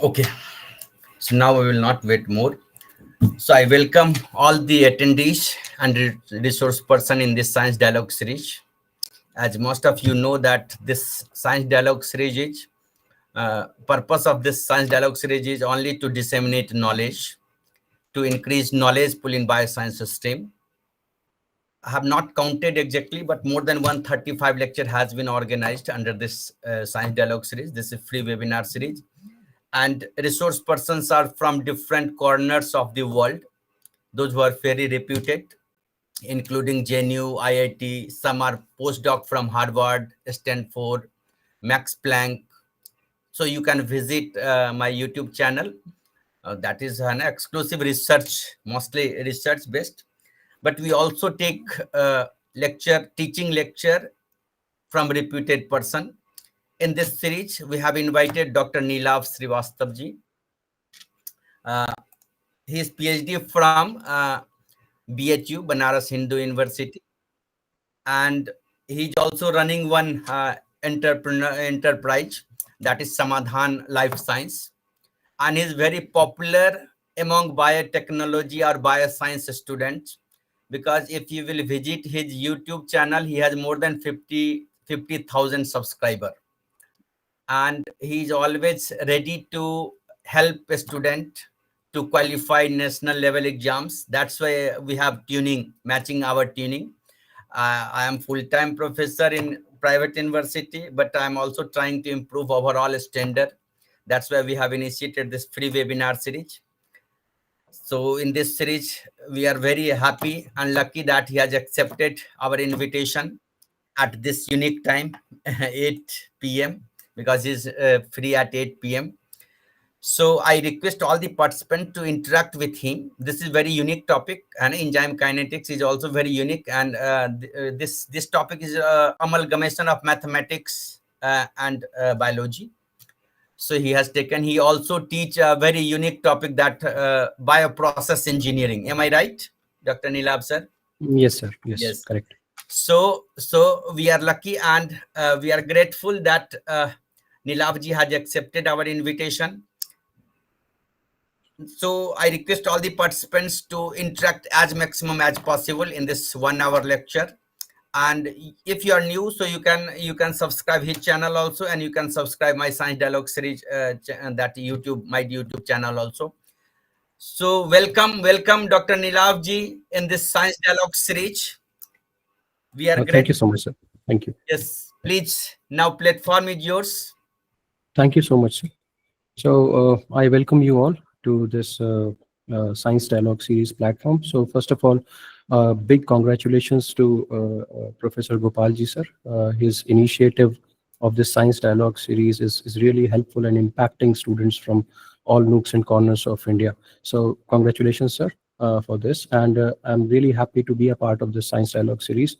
Okay, so now we will not wait more. So I welcome all the attendees and resource person in this Science Dialogue series. As most of you know that this Science Dialogue series is, purpose of this Science Dialogue series is only to disseminate knowledge, to increase knowledge pool in bioscience system. I have not counted exactly, but more than 135 lecture has been organized under this Science Dialogue series. This is free webinar series. And resource persons are from different corners of the world. Those who are very reputed, including JNU, IIT, some are postdoc from Harvard, Stanford, Max Planck. So you can visit my YouTube channel. That is an exclusive research, mostly research based. But we also take teaching lecture from reputed person. In this series, we have invited Dr. Neelav Srivastava. He is PhD from BHU, Banaras Hindu University. And he's also running one enterprise, that is Samadhan Life Science. And he's very popular among biotechnology or bioscience students, because if you will visit his YouTube channel, he has more than 50,000 subscribers. And he's always ready to help a student to qualify national level exams. That's why we have tuning, matching our tuning. I am full-time professor in private university, but I'm also trying to improve overall standard. That's why we have initiated this free webinar series. So in this series, we are very happy and lucky that he has accepted our invitation at this unique time, 8 p.m., because he's free at 8 p.m. So I request all the participants to interact with him. This is very unique topic, and enzyme kinetics is also very unique. And this topic is amalgamation of mathematics and biology. So he also teach a very unique topic, that bioprocess engineering. Am I right, Dr. Neelav sir? Yes, sir. Yes, correct. So we are lucky and we are grateful that Neelavji has accepted our invitation. So I request all the participants to interact as maximum as possible in this 1 hour lecture. And if you are new, so you can subscribe his channel also, and you can subscribe my Science Dialogue series, that my YouTube channel also. So welcome Dr. Neelavji in this Science Dialogue series. We are great. Thank you so much, sir. Thank you. Yes, please. Now platform is yours. Thank you so much, sir. So I welcome you all to this Science Dialogue series platform. So first of all, big congratulations to Professor Gopalji sir. His initiative of this Science Dialogue series is really helpful and impacting students from all nooks and corners of India. So congratulations, sir, for this. And I'm really happy to be a part of this Science Dialogue series,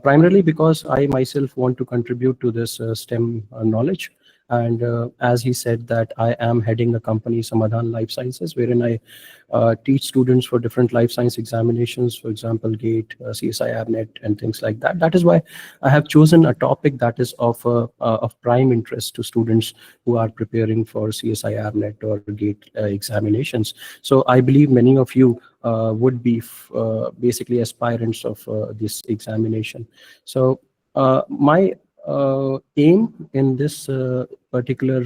primarily because I myself want to contribute to this STEM knowledge. And as he said, that I am heading a company, Samadhan Life Sciences, wherein I teach students for different life science examinations, for example, GATE, CSIR-NET, and things like that. That is why I have chosen a topic that is of prime interest to students who are preparing for CSIR-NET or GATE examinations. So I believe many of you would be basically aspirants of this examination. So my aim in this particular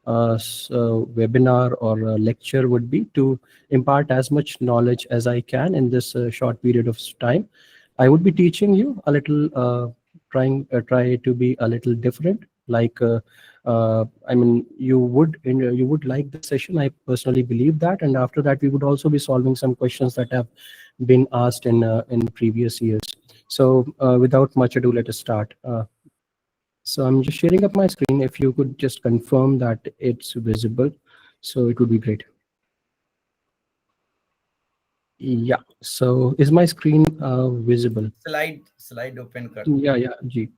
webinar or lecture would be to impart as much knowledge as I can in this short period of time. I would be teaching you a little, try to be a little different. Like, I mean, you would like the session. I personally believe that, and after that, we would also be solving some questions that have been asked in previous years. So, without much ado, let us start. So I'm just sharing up my screen. If you could just confirm that it's visible, so it would be great. Yeah. So is my screen visible? Slide open. Yeah. Ji.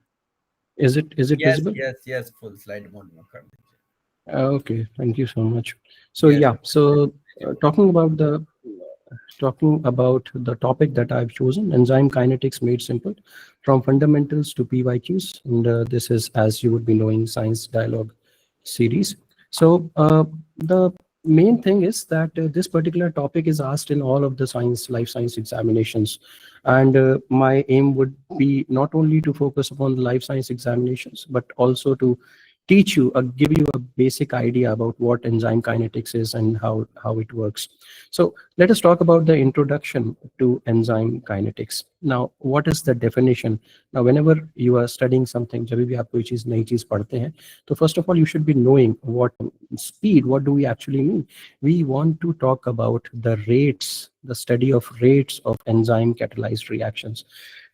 Is it visible? Yes. Full slide mode. Okay. Thank you so much. So yeah. So talking about the topic that I've chosen, enzyme kinetics made simple, from fundamentals to PYQs. And this is, as you would be knowing, Science Dialogue series. So the main thing is that this particular topic is asked in all of the life science examinations. And my aim would be not only to focus upon the life science examinations, but also to teach you, give you a basic idea about what enzyme kinetics is and how it works. So let us talk about the introduction to enzyme kinetics. Now, what is the definition? Now, whenever you are studying something, जब भी आप कोई चीज नई चीज पढ़ते हैं, तो first of all, you should be knowing what speed, what do we actually mean? We want to talk about the rates, the study of rates of enzyme catalyzed reactions.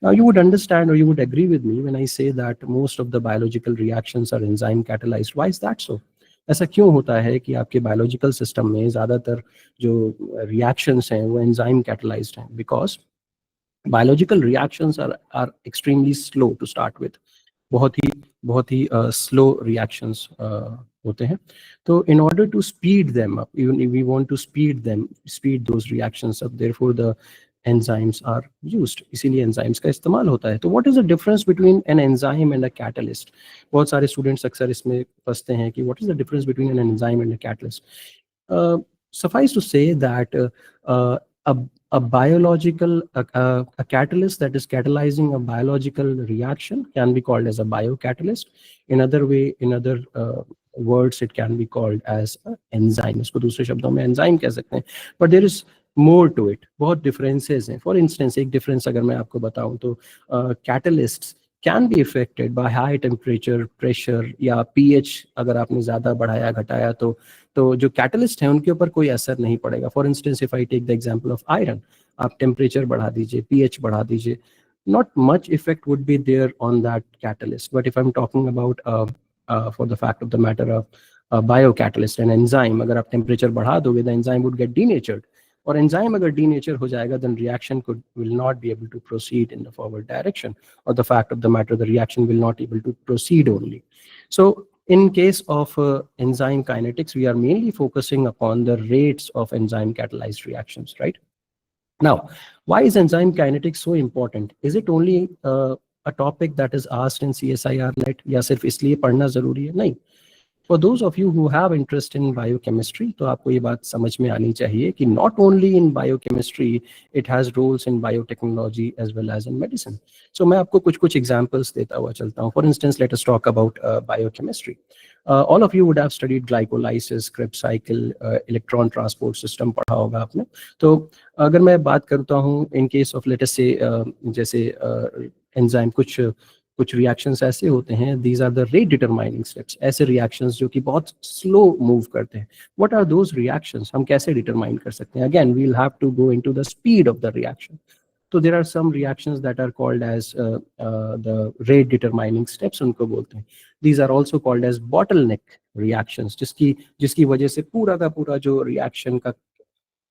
Now, you would understand, or you would agree with me when I say that most of the biological reactions are enzyme catalyzed. Why is that so? ऐसा क्यों होता है कि आपके biological system में ज़्यादातर जो reactions हैं वो एंजाइम कैटलाइज्ड हैं? Because biological reactions are extremely slow to start with. बहुत ही slow reactions होते हैं. तो in order to speed them up, even if we want to speed those reactions up, therefore the enzymes are used. इसीलिए enzymes का इस्तेमाल होता है. तो what is the difference between an enzyme and a catalyst? बहुत सारे students अक्सर इसमें फंसते हैं कि what is the difference between an enzyme and a catalyst? Suffice to say that a biological a catalyst that is catalyzing a biological reaction can be called as a biocatalyst. In other words, it can be called as an enzyme. इसको दूसरे शब्दों में enzyme कह सकते हैं. But there is more to it. बहुत differences हैं. For instance, एक difference अगर मैं आपको बताऊं तो catalysts can be affected by high temperature, pressure या pH. अगर आपने ज़्यादा बढ़ाया घटाया तो जो कैटलिस्ट हैं उनके ऊपर कोई असर नहीं पड़ेगा. For instance if I take the example of iron, आप टेम्परेचर बढ़ा दीजिए, पीएच बढ़ा दीजिए, not much effect would be there on that catalyst. But if I'm talking about for the fact of the matter of a biocatalyst, an enzyme, अगर आप temperature बढ़ा दोगे, the enzyme would get denatured. और enzyme अगर denature हो जाएगा, then reaction will not be able to proceed in the forward direction, or the fact of the matter, the reaction will not able to proceed only. So in case of enzyme kinetics, we are mainly focusing upon the rates of enzyme catalyzed reactions, right? Now, why is enzyme kinetics so important? Is it only a topic that is asked in CSIR NET या सिर्फ इसलिए पढ़ना जरूरी है? नहीं. For those of you who have interest in biochemistry, तो आपको ये बात समझ में आनी चाहिए कि not only in biochemistry, it has roles in biotechnology as well as in medicine. So मैं आपको कुछ examples देता हुआ चलता हूँ. For instance, let us talk about biochemistry. All of you would have studied glycolysis, Krebs cycle, electron transport system पढ़ा होगा आपने. तो अगर मैं बात करता हूँ in case of let us say जैसे enzyme कुछ रिएक्शंस ऐसे होते हैं, these are the rate determining steps. ऐसे रिएक्शंस जो कि बहुत स्लो मूव करते हैं. What are those reactions? हम कैसे डिटरमाइन कर सकते हैं? Again, we'll have to go into the speed of the reaction. So there are some reactions that are called as the rate determining steps, उनको बोलते हैं. These are also called as bottleneck reactions, जिसकी वजह से पूरा का पूरा जो रिएक्शन का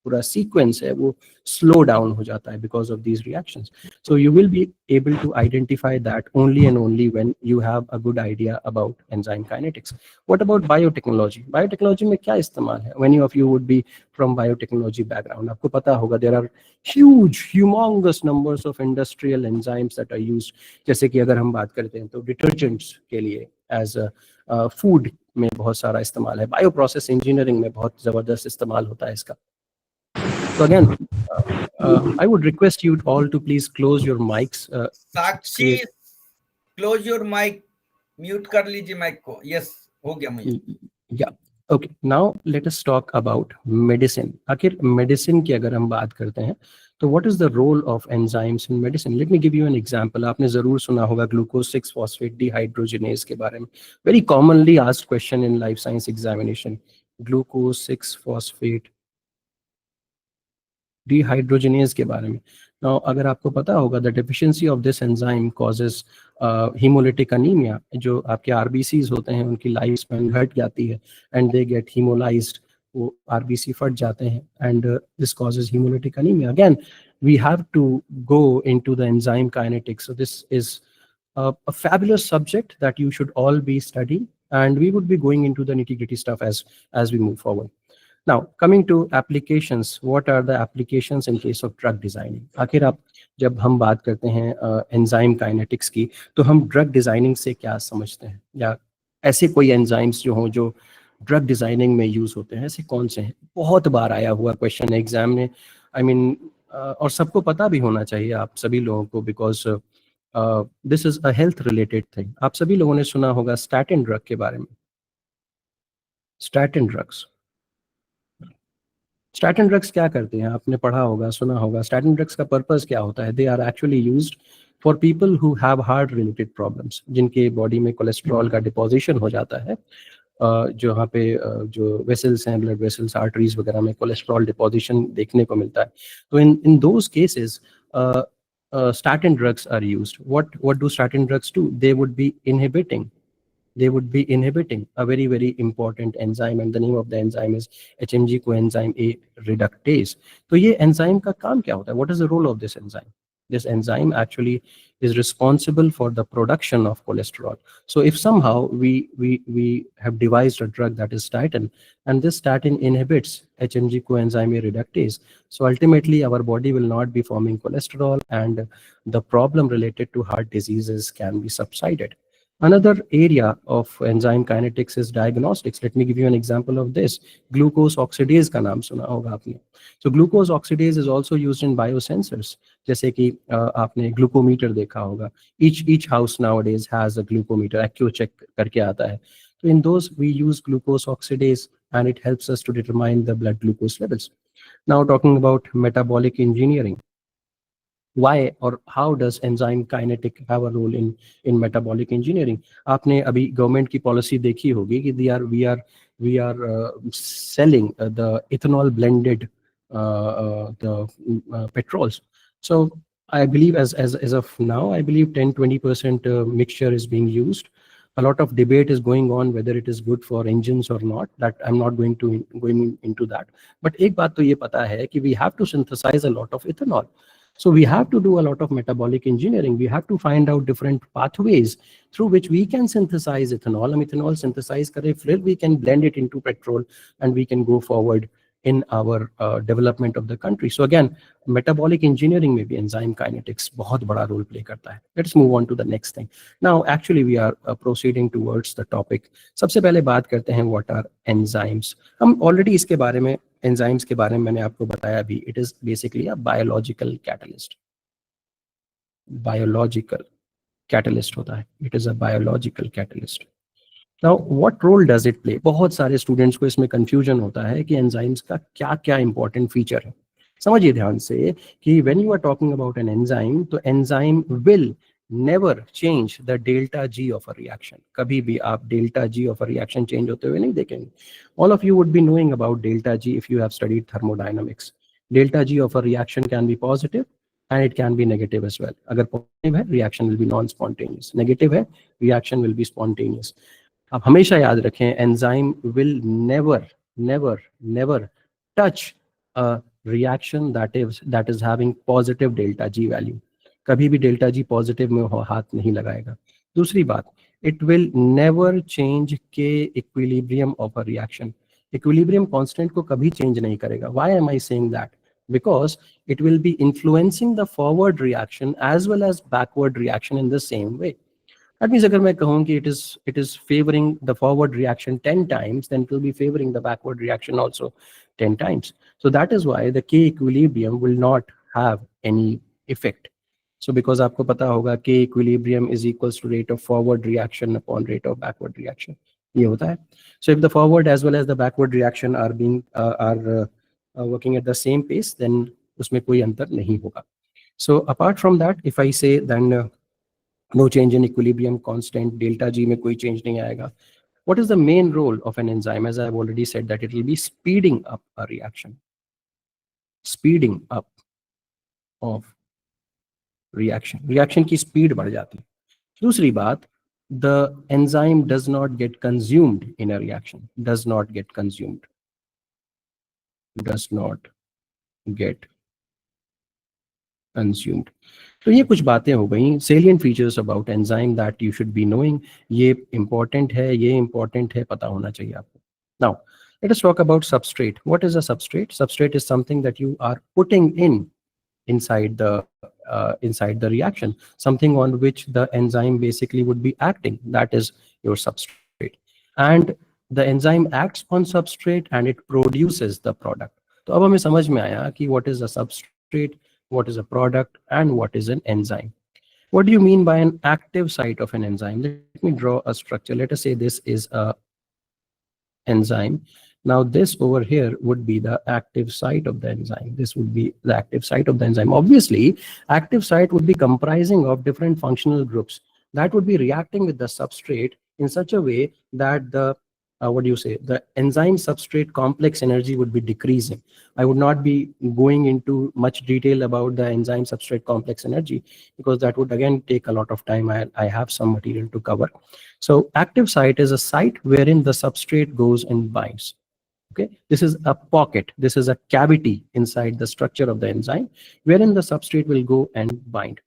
पूरा सीक्वेंस है वो स्लो डाउन हो जाता है because of these reactions. So you will be able to identify that only and only when you have a good idea about enzyme kinetics. What about biotechnology? Biotechnology में क्या इस्तेमाल है? Many of you would be from biotechnology background. आपको पता होगा there are humongous numbers of industrial enzymes that are used. जैसे कि अगर हम बात करते हैं तो detergents के लिए as a food में बहुत सारा इस्तेमाल है. Bioprocess engineering में बहुत ज़बरदस्त इस्तेमाल होता है इसका. So again, I would request you all to please close your mics. Sakshi, close your mic, mute कर लीजिए mic को. Yes, हो गया मुझे. Yeah. Okay. Now let us talk about medicine. आखिर medicine की अगर हम बात करते हैं, तो what is the role of enzymes in medicine? Let me give you an example. आपने जरूर सुना होगा glucose 6-phosphate dehydrogenase के बारे में. Very commonly asked question in life science examination. Glucose 6-phosphate dehydrogenase के बारे में. Now, अगर आपको पता होगा the deficiency of this enzyme causes hemolytic anemia. जो आपके RBCs होते हैं उनकी लाइफ स्पैन घट जाती है and they get hemolyzed. वो RBC फट जाते हैं and this causes hemolytic anemia. Again, we have to go into the enzyme kinetics. So this is a fabulous subject that you should all be studying, and we would be going into the nitty-gritty stuff as we move forward. Now, coming to applications, what are the applications in case of drug designing? आखिर आप जब हम बात करते हैं enzyme kinetics की, तो हम drug designing से क्या समझते हैं? या ऐसे कोई enzymes जो हों जो ड्रग डिजाइनिंग में यूज होते हैं, ऐसे कौन से हैं? बहुत बार आया हुआ क्वेश्चन है एग्जाम में, आई मीन और सबको पता भी होना चाहिए आप सभी लोगों को, because this is a health related thing. आप सभी लोगों ने सुना होगा स्टैटिन ड्रग के बारे में। स्टैटिन ड्रग्स, स्टैटिन ड्रग्स क्या करते हैं? आपने पढ़ा होगा, सुना होगा। स्टैटिन ड्रग्स का पर्पस क्या होता है? They are actually used for people who have heart related problems, जिनके बॉडी में कोलेस्ट्रॉल का डिपोजिशन हो जाता है, जहाँ पे जो वेसल्स हैं, ब्लड वेसल्स, आर्टरीज वगैरह में कोलेस्ट्रॉल डिपोजिशन देखने को मिलता है। तो in those cases statin drugs are used. What do statin drugs do? They would be inhibiting a very, very important enzyme, and the name of the enzyme is HMG coenzyme A reductase. तो ये enzyme का काम क्या होता है? What is the role of this enzyme? This enzyme actually is responsible for the production of cholesterol. So if somehow we have devised a drug that is statin, and this statin inhibits HMG coenzyme A reductase, so ultimately our body will not be forming cholesterol, and the problem related to heart diseases can be subsided. Another area of enzyme kinetics is diagnostics. Let me give you an example of this. Glucose oxidase का नाम सुना होगा आपने. So glucose oxidase is also used in biosensors. जैसे कि आपने glucometer देखा होगा. Each house nowadays has a glucometer. AccuCheck करके आता है. So in those we use glucose oxidase, and it helps us to determine the blood glucose levels. Now talking about metabolic engineering. Why or how does enzyme kinetic have a role in metabolic engineering? आपने अभी government की policy देखी होगी कि we are selling the ethanol blended the petrols. So I believe as of now, I believe 10-20% mixture is being used. A lot of debate is going on whether it is good for engines or not. That I'm not going into that. But एक बात तो ये पता है कि we have to synthesize a lot of ethanol. So we have to do a lot of metabolic engineering. We have to find out different pathways through which we can synthesize ethanol. And ethanol synthesize kare, फिर we can blend it into petrol, and we can go forward in our development of the country. So again, metabolic engineering में भी enzyme kinetics बहुत बड़ा role play करता है. Let's move on to the next thing. Now, actually, we are proceeding towards the topic. सबसे पहले बात करते हैं what are enzymes. हम already इसके बारे में, enzymes के बारे में मैंने आपको बताया भी. It is basically a biological catalyst. Biological catalyst होता है. It is a biological catalyst. Now, what role does it play? बहुत सारे स्टूडेंट्स को इसमें कंफ्यूजन होता है कि एंजाइम्स का क्या क्या इंपॉर्टेंट फीचर है. समझिए ध्यान से कि when you are talking about an enzyme, तो enzyme will never change the delta G of a reaction. कभी भी आप delta G of a reaction change होते हुए नहीं देखेंगे. All of you would be knowing about delta G if you have studied thermodynamics. Delta G of a reaction can be positive and it can be negative as well. अगर positive है, reaction will B non spontaneous. Negative है, reaction will be spontaneous. आप हमेशा याद रखें, enzyme will never never never touch a reaction that is having positive delta G value. कभी भी delta G positive में हाथ नहीं लगाएगा. दूसरी बात, इट विल नेवर चेंज के equilibrium of a reaction. Equilibrium constant को कभी चेंज नहीं करेगा. Why am I saying that? Because it will be influencing the forward reaction as well as backward reaction in the same way. That means अगर मैं कहूँ कि it is favoring the forward reaction 10 times, then it will be favoring the backward reaction also 10 times. So that is why the K equilibrium will not have any effect. So because आपको पता होगा K equilibrium is equals to rate of forward reaction upon rate of backward reaction. ये होता है. So if the forward as well as the backward reaction are being working at the same pace, then उसमें कोई अंतर नहीं होगा. So apart from that, if I say then no change in equilibrium constant, delta G में कोई change नहीं आएगा. What is the main role of an enzyme? As I have already said, that it will be speeding up a reaction. Speeding up of reaction. Reaction की speed बढ़ जाती है. दूसरी बात, the enzyme does not get consumed in a reaction. Does not get consumed. Does not get consumed. तो ये कुछ बातें हो गई. Salient features about enzyme that you should be knowing. ये important है, ये important है, पता होना चाहिए आपको. Now, let us talk about substrate. What is a substrate? Substrate is something that you are putting inside the reaction, something on which the enzyme basically would be acting. That is your substrate. And the enzyme acts on substrate and it produces the product. तो अब हमें समझ में आया कि what is a substrate, what is a product, and what is an enzyme. What do you mean by an active site of an enzyme? Let me draw a structure. Let us say this is a enzyme. Now this over here would be the active site of the enzyme. This would be the active site of the enzyme. Obviously, active site would be comprising of different functional groups that would be reacting with the substrate in such a way that the what do you say, the enzyme substrate complex energy would be decreasing. I would not be going into much detail about the enzyme substrate complex energy because that would again take a lot of time. I have some material to cover. So active site is a site wherein the substrate goes and binds. Okay, this is a pocket, this is a cavity inside the structure of the enzyme wherein the substrate will go and bind.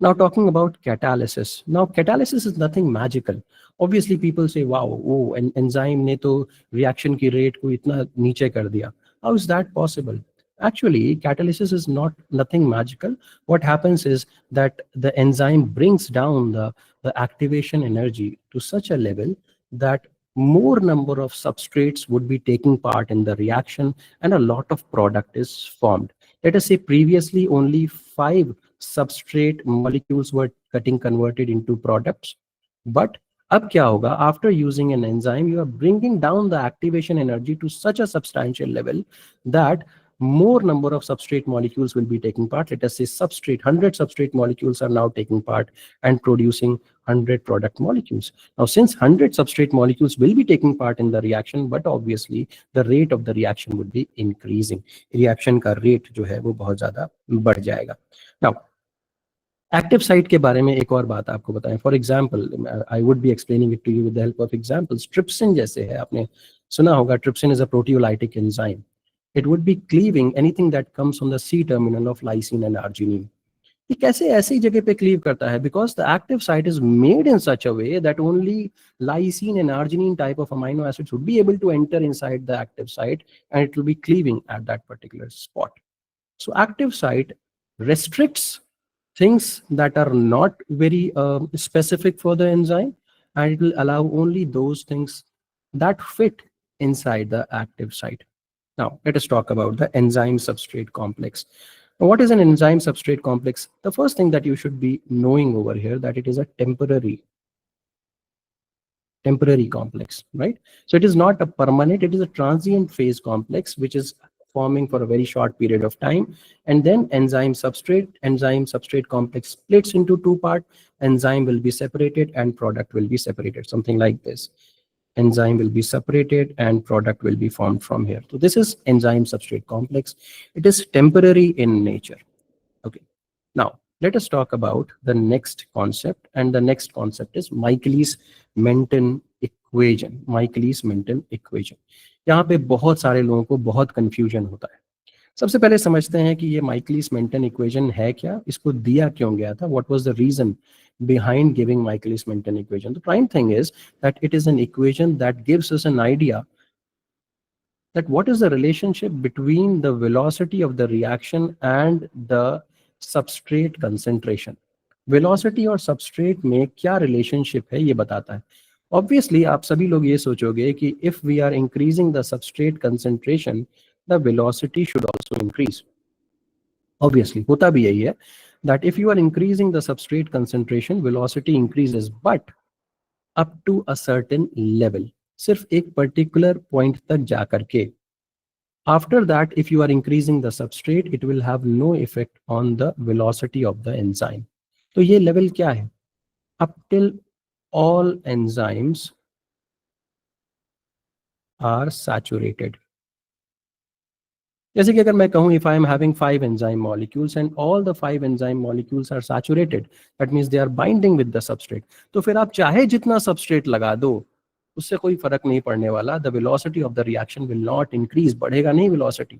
Now talking about catalysis. Now catalysis is nothing magical. Obviously people say, wow, oh, an enzyme ne to reaction ki rate ko itna niche kar diya. How is that possible? Actually, catalysis is nothing magical. What happens is that the enzyme brings down the activation energy to such a level that more number of substrates would be taking part in the reaction and a lot of product is formed. Let us say previously only 5 substrate molecules were getting converted into products, but अब क्या होगा, after using an enzyme you are bringing down the activation energy to such a substantial level that more number of substrate molecules will be taking part. Let us say 100 substrate molecules are now taking part and producing 100 product molecules. Now since 100 substrate molecules will be taking part in the reaction, but obviously the rate of the reaction would be increasing. Reaction का rate जो है वो बहुत ज़्यादा बढ़ जाएगा. Now active site के बारे में एक और बात आपको बताएं. For example, I would be explaining it to you with the help of examples. Trypsin जैसे है, आपने सुना होगा, trypsin is a proteolytic enzyme. It would be cleaving anything that comes from the C terminal of lysine and arginine. ये कैसे ऐसी जगह पे क्लीव करता है? Because the active site is made in such a way that only lysine and arginine type of amino acids would be able to enter inside the active site and it will be cleaving at that particular spot. So active site restricts things that are not very specific for the enzyme, and it will allow only those things that fit inside the active site. Now let us talk about the enzyme substrate complex. What is an enzyme substrate complex? The first thing that you should be knowing over here that it is a temporary complex, right? So it is not a permanent, it is a transient phase complex which is forming for a very short period of time, and then enzyme substrate complex splits into 2 parts. Enzyme will be separated and product will be separated, something like this. Enzyme will be separated and product will be formed from here. So this is enzyme substrate complex. It is temporary in nature. Okay, now let us talk about the next concept, and the next concept is Michaelis-Menten equation. Michaelis-Menten equation. यहाँ पे बहुत सारे लोगों को बहुत confusion होता है. सबसे पहले समझते हैं कि ये Michaelis-Menten equation है क्या, इसको दिया क्यों गया था, what was the reason behind giving Michaelis-Menten equation. The prime thing is that it is an equation that gives us an idea that what is the relationship between the velocity of the reaction and the substrate concentration. Velocity और substrate में क्या relationship है ये बताता है. Obviously आप सभी लोग ये सोचोगे कि if we are increasing the substrate concentration, the velocity should also increase. Obviously होता भी यही है that if you are increasing the substrate concentration, velocity increases, but up to a certain level. सिर्फ एक particular point तक जा करके. After that, if you are increasing the substrate, it will have no effect on the velocity of the enzyme. तो ये level क्या है? Up till all enzymes are saturated. जैसे कि अगर मैं कहूँ if I am having 5 enzyme molecules and all the 5 enzyme molecules are saturated, that means they are binding with the substrate. तो फिर आप चाहे जितना substrate लगा दो, उससे कोई फर्क नहीं पड़ने वाला. The velocity of the reaction will not increase. बढ़ेगा नहीं velocity.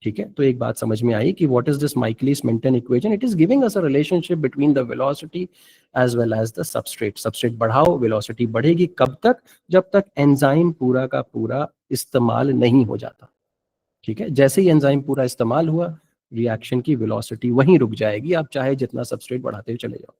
ठीक है, तो एक बात समझ में आई कि what is this Michaelis-Menten equation? It is giving us a relationship between the velocity as well as the substrate. Substrate बढ़ाओ, velocity बढ़ेगी. कब तक? जब तक enzyme पूरा का पूरा इस्तेमाल नहीं हो जाता. ठीक है, जैसे ही एंजाइम पूरा इस्तेमाल हुआ, रिएक्शन की वेलोसिटी वहीं रुक जाएगी, आप चाहे जितना सबस्ट्रेट बढ़ाते हुए चले जाओ.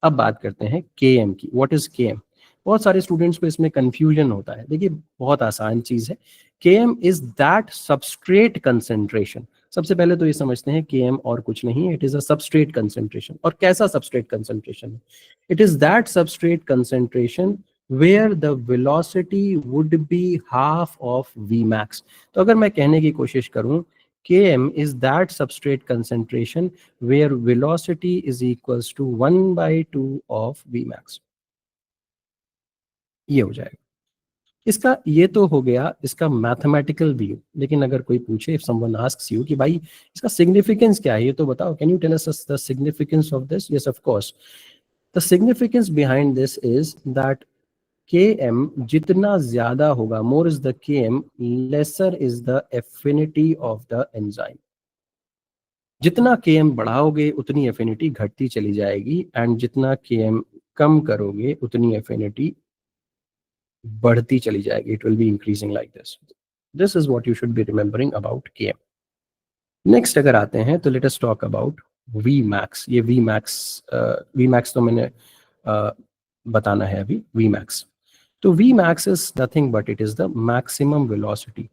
अब बात करते हैं Km की. What is Km? बहुत सारे स्टूडेंट्स को इसमें कंफ्यूजन होता है। देखिए बहुत आसान चीज है, Km is that substrate concentration. सबसे पहले तो ये समझते हैं Km और कुछ नहीं है, it is a substrate concentration. और कैसा सबस्ट्रेट कंसेंट्रेशन है? It is that substrate concentration where the velocity would be half of V max. तो अगर मैं कहने की कोशिश करूं, Km is that substrate concentration where velocity is equals to 1/2 of Vmax। ये हो जाएगा। इसका ये तो हो गया इसका मैथमेटिकल व्यू। लेकिन अगर कोई पूछे, इफ समवन आस्क्स यू कि भाई इसका सिग्निफिकेंस क्या है, ये तो बताओ, can you tell us the significance of this? Yes of course, the significance behind this is that Km जितना ज्यादा होगा, more is the Km, lesser is the affinity of the enzyme. जितना Km बढ़ाओगे उतनी एफिनिटी घटती चली जाएगी, and जितना Km कम करोगे उतनी एफिनिटी बढ़ती चली जाएगी। It will be increasing like this. This is what you should be remembering about Km। Next अगर आते हैं तो late us talk about Vmax। ये Vmax तो मैंने बताना है अभी। Vmax, तो Vmax is nothing but it is the maximum velocity.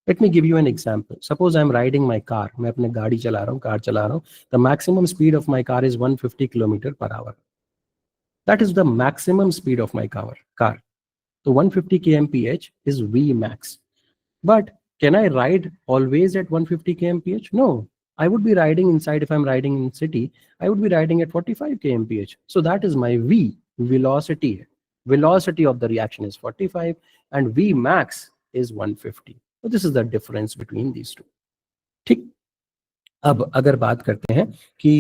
Let me give you an example. Suppose I'm riding my car. मैं अपने गाड़ी चला रहा हूँ, कार चला रहा हूँ. The maximum speed of my car is 150 km/h. That is the maximum speed of my car. So 150 kmph is Vmax. But can I ride always at 150 kmph? No. I would be riding inside, if I'm riding in city, I would be riding at 45 kmph. So that is my V, velocity. Velocity of the reaction is 45 and Vmax is 150. So this is the difference between these two. ठीक, अब अगर बात करते हैं कि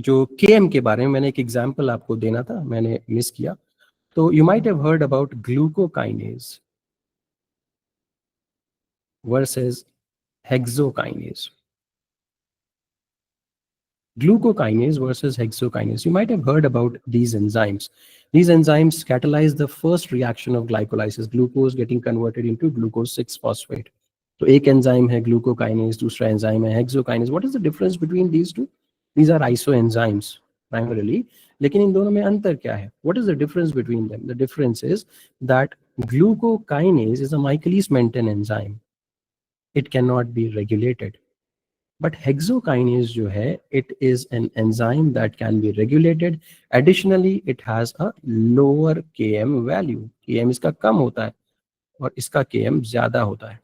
जो Km के बारे में, मैंने एक एग्जांपल आपको देना था, मैंने मिस किया। तो you might have heard about glucokinase versus hexokinase. Glucokinase versus hexokinase. You might have heard about these enzymes. These enzymes catalyze the first reaction of glycolysis, glucose getting converted into glucose 6-phosphate. तो एक enzyme है glucokinase, दूसरा enzyme है hexokinase. What is the difference between these two? These are isoenzymes primarily. लेकिन इन दोनों में अंतर क्या है? What is the difference between them? The difference is that glucokinase is a Michaelis-Menten enzyme. It cannot be regulated. But hexokinase जो है, it is an enzyme that can be regulated. Additionally, it has a lower Km value. Km इसका कम होता है और इसका Km ज्यादा होता है.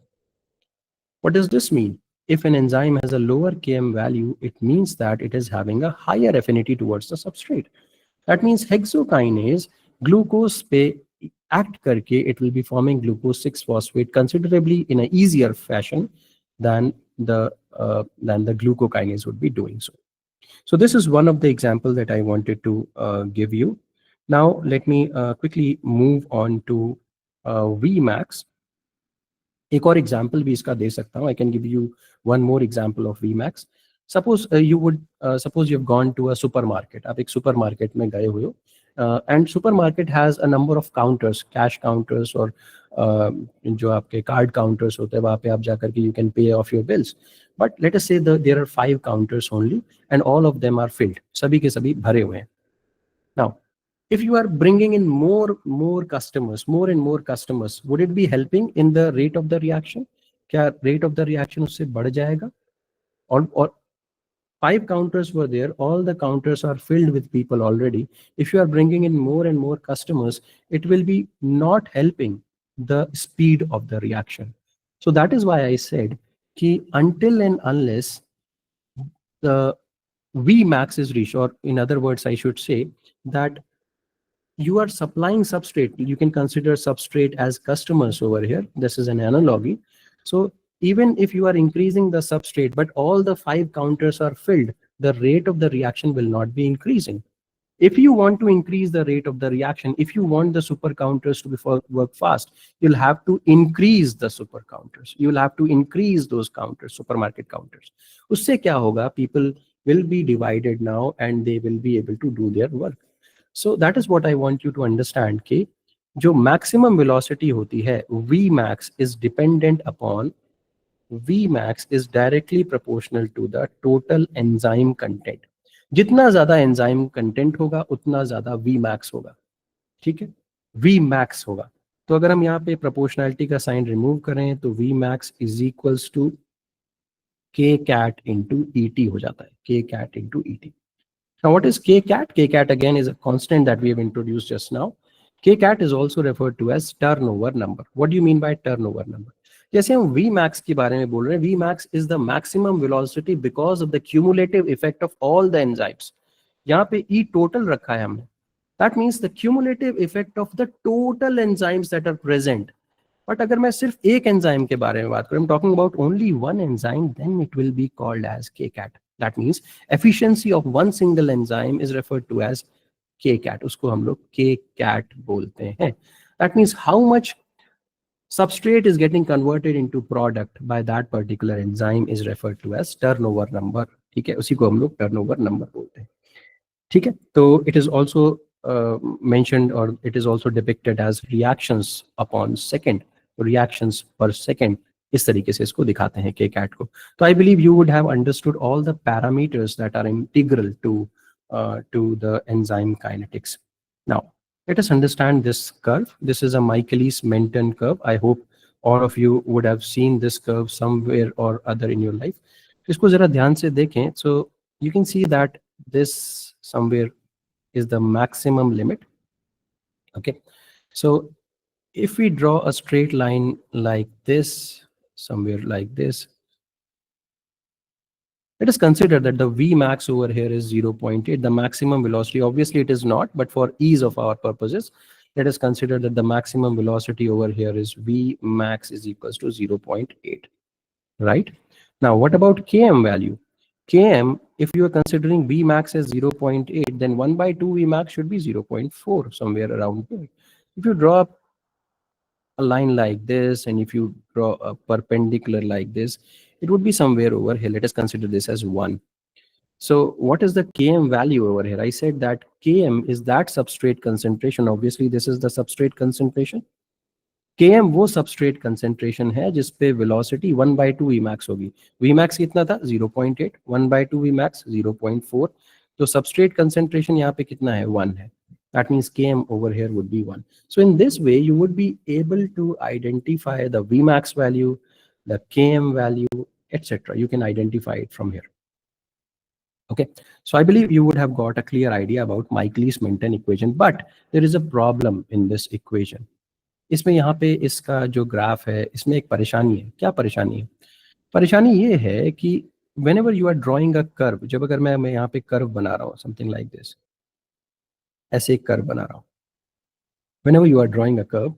What does this mean? If an enzyme has a lower Km value, it means that it is having a higher affinity towards the substrate. That means hexokinase glucose पे act करके it will be forming glucose 6-phosphate considerably in an easier fashion than the glucokinase would be doing so. So this is one of the example that I wanted to give you. Now let me quickly move on to Vmax. एक और example भी इसका दे सकता हूँ. I can give you one more example of Vmax. Suppose suppose you've gone to a supermarket. आप एक supermarket में गए हुए हो, and supermarket has a number of counters, cash counters और जो आपके कार्ड काउंटर्स होते हैं, वहाँ पे आप जाकर के you can pay off your bills. But let us say there are 5 counters only and all of them are filled. सभी के सभी भरे हुए हैं. Now, if you are bringing in more customers, more and more customers, would it be helping in the rate of the reaction? क्या rate of the reaction उससे बढ़ जाएगा? Or 5 counters were there, all the counters are filled with people already. If you are bringing in more and more customers, it will be not helping the speed of the reaction. So that is why I said कि until and unless the Vmax is reached, or in other words, I should say that you are supplying substrate. You can consider substrate as customers over here. This is an analogy. So even if you are increasing the substrate, but all the 5 counters are filled, the rate of the reaction will not be increasing. If you want to increase the rate of the reaction, if you want the super counters to work fast, you'll have to increase the super counters. You'll have to increase those counters, supermarket counters. Usse kya hoga? People will be divided now and they will be able to do their work. So that is what I want you to understand कि जो maximum velocity होती है, Vmax is dependent upon, Vmax is directly proportional to the total enzyme content. जितना ज्यादा enzyme content होगा उतना ज्यादा Vmax होगा. ठीक है? V max होगा। तो अगर हम यहाँ पे प्रोपोर्शनैलिटी का साइन रिमूव करें तो V max is equals to K cat into ET हो जाता है, K cat into ET. Now, what is K cat? K cat again is a constant that we have introduced just now. K cat is also referred to as turnover number. What do you mean by turnover number? जैसे हम V max के बारे में बोल रहे हैं, V max is the maximum velocity because of the cumulative effect of all the enzymes. यहाँ पे E total रखा है हमने. That means the cumulative effect of the total enzymes that are present. But अगर मैं सिर्फ एक एंजाइम के बारे में बात करूं, talking about only one enzyme, then it will be called as K cat. That means efficiency of one single enzyme is referred to as K cat. उसको हम लोग के कैट बोलते हैं. That means how much substrate is getting converted into product by that particular enzyme is referred to as turnover number. ठीक है, उसी को हम लोग turnover number बोलते हैं. ठीक है, तो it is also mentioned or it is also depicted as reactions upon second, reactions per second. इस तरीके से इसको दिखाते हैं के कैट को. तो I believe you would have understood all the parameters that are integral to the enzyme kinetics. Now, let us understand this curve. This is a Michaelis-Menten curve. I hope all of you would have seen this curve somewhere or other in your life. इसको जरा ध्यान से देखें. So you can see that this somewhere is the maximum limit. Okay, so if we draw a straight line like this, somewhere like this, let us consider that the V max over here is 0.8, the maximum velocity. Obviously it is not, but for ease of our purposes, let us consider that the maximum velocity over here is V max is equals to 0.8, right? Now, what about Km value? Km, if you are considering V max as 0.8, then 1 by 2 V max should be 0.4, somewhere around here. If you draw a line like this, and if you draw a perpendicular like this, it would be somewhere over here. Let us consider this as 1. So what is the Km value over here? I said that Km is that substrate concentration. Obviously, this is the substrate concentration. Km वो substrate concentration है जिस पे velocity 1 by 2 Vmax होगी. Vmax कितना था? 0.8. 1 by 2 Vmax 0.4. तो substrate concentration यहाँ पे कितना है? 1 है. That means Km over here would be 1. So in this way, you would be able to identify the Vmax value, the Km value, etc. You can identify it from here. Okay, so I believe you would have got a clear idea about Michaelis-Menten equation, but there is a problem in this equation. इसमें यहाँ पे इसका जो graph है, इसमें एक परेशानी है. क्या परेशानी है? परेशानी ये है कि whenever you are drawing a curve, जब अगर मैं यहाँ पे कर्व बना रहा हूँ, something like this, ऐसे एक कर्व बना रहा हूँ. Whenever you are drawing a curve,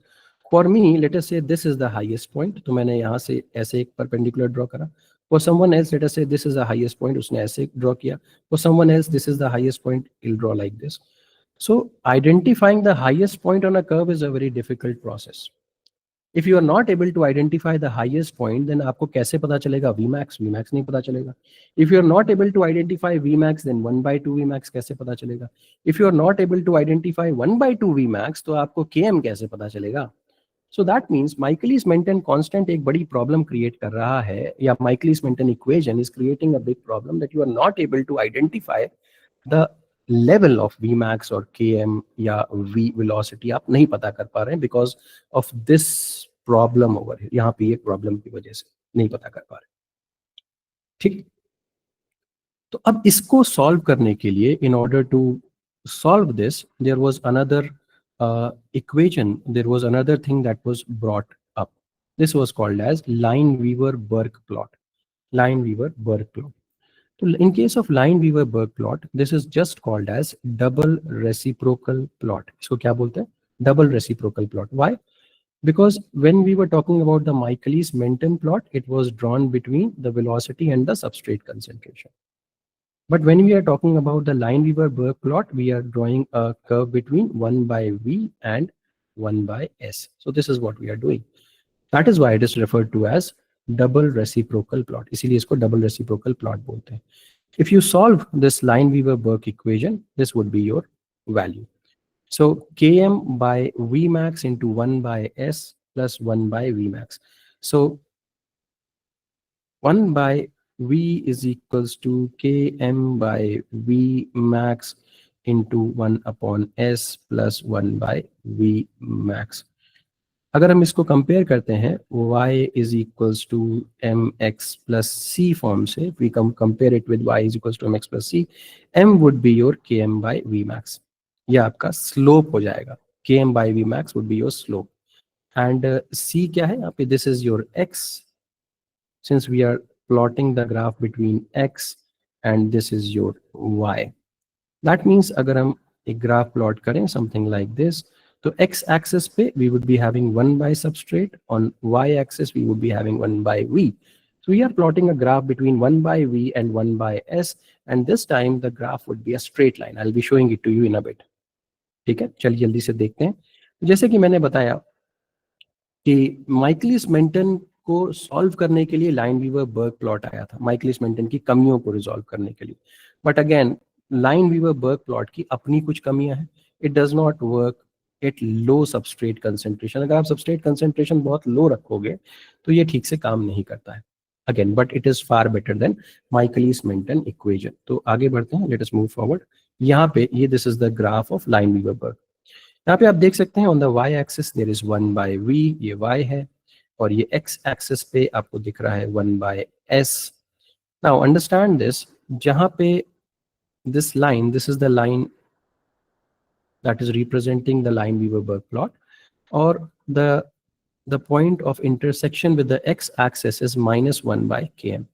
for me, let us say this is the highest point. तो मैंने यहाँ से ऐसे एक perpendicular draw करा. For someone else, let us say this is the highest point. उसने ऐसे draw किया. For someone else, this is the highest point. He'll draw like this. So identifying the highest point on a curve is a very difficult process. If you are not able to identify the highest point, then आपको कैसे पता चलेगा Vmax? Vmax नहीं पता चलेगा. If you are not able to identify Vmax, then 1 by 2 Vmax कैसे पता चलेगा? If you are not able to identify 1 by 2 Vmax, तो आपको Km कैसे पता चलेगा? So that means Michaelis-Menten constant एक बड़ी problem create कर रहा है, या Michaelis-Menten equation is creating a big problem that you are not able to identify the level of Vmax or Km या V velocity आप नहीं पता कर पा रहे हैं because of this problem over here. यहाँ पे ये problem की वजह से नहीं पता कर पा रहे. ठीक, तो अब इसको solve करने के लिए, in order to solve this, there was another equation, there was another thing that was brought up. This was called as Lineweaver-Burk plot. Lineweaver-Burk plot. So in case of Lineweaver-Burk plot, this is just called as double reciprocal plot. इसको क्या बोलते हैं? Double reciprocal plot. Why? Because when we were talking about the Michaelis-Menten plot, it was drawn between the velocity and the substrate concentration. But when we are talking about the Lineweaver-Burk plot, we are drawing a curve between 1 by V and 1 by S. So this is what we are doing. That is why it is referred to as double reciprocal plot. इसीलिए इसको double reciprocal plot बोलते हैं. If you solve this Lineweaver-Burk equation, this would be your value. So Km by Vmax into 1 by S plus 1 by Vmax. So 1 by V is equals to Km by V max into 1 upon s plus 1 by v max. अगर हम इसको compare करते हैं y is equals to mx plus c form से, we compare it with y is equals to mx plus c, m would be your km by v max. ये आपका slope हो जाएगा, km by v max would be your slope. And c क्या है यहाँ पे, this is your x, since we are plotting the graph between x and this is your y. That means अगर हम एक ग्राफ प्लॉट करें something like this, तो x axis पे we would be having 1 by substrate, on y axis we would be having 1 by v. So we are plotting a graph between 1 by v and 1 by s, and this time the graph would be a straight line. I'll be showing it to you in a bit. ठीक है, चलिए जल्दी से देखते हैं. जैसे कि मैंने बताया कि माइकलिस मेंटन को सॉल्व करने के लिए लाइन-वीवर बर्ग प्लॉट आया था, माइकलिस मेंटन की कमियों को रिजॉल्व करने के लिए. But again Lineweaver Burk plot की अपनी कुछ कमियां हैं. It does not work at low substrate concentration. अगर आप सबस्ट्रेट कंसेंट्रेशन बहुत लो रखोगे तो ये ठीक से काम नहीं करता है. Again but it is far better than Michaelis Menten equation. तो आगे बढ़ते हैं, लेट अस मूव फॉरवर्ड. यहाँ पे ये this is the graph of Lineweaver Burk. यहाँ पे आप देख सकते हैं on the y axis there is 1 by v, ये y है, और ये x एक्सिस पे आपको दिख रहा है 1 by s. Now understand this, जहाँ पे this line, this is the line that is representing the Lineweaver-Burk plot, or the point of intersection with the x-axis is -1 by km.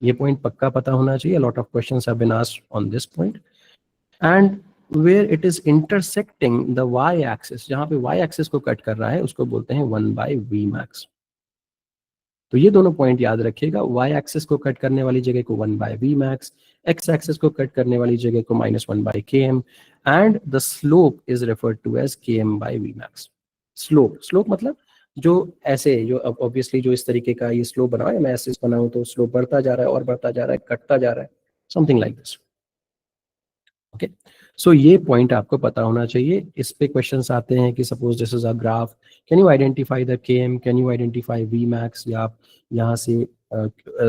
ये point पक्का पता होना चाहिए. A lot of questions have been asked on this point. And where it is intersecting the y-axis, जहाँ पे y-axis को cut कर रहा है उसको बोलते हैं 1 by v max. तो ये दोनों पॉइंट याद रखिएगा. y एक्सिस को कट करने वाली जगह को 1 by v max, x axis को कट करने वाली जगह को -1 by km, and the slope is referred to as km by v max. Slope मतलब जो ऐसे, जो ऑब्वियसली जो इस तरीके का ये स्लोप बना है, मैं ऐसे बनाऊं तो स्लोप बढ़ता जा रहा है और बढ़ता जा रहा है, कटता जा रहा है, समथिंग लाइक दिस. ओके, सो ये पॉइंट आपको पता होना चाहिए. इस पे क्वेश्चंस आते हैं कि suppose this is a graph, can you identify the km, can you identify v max, या आप यहाँ से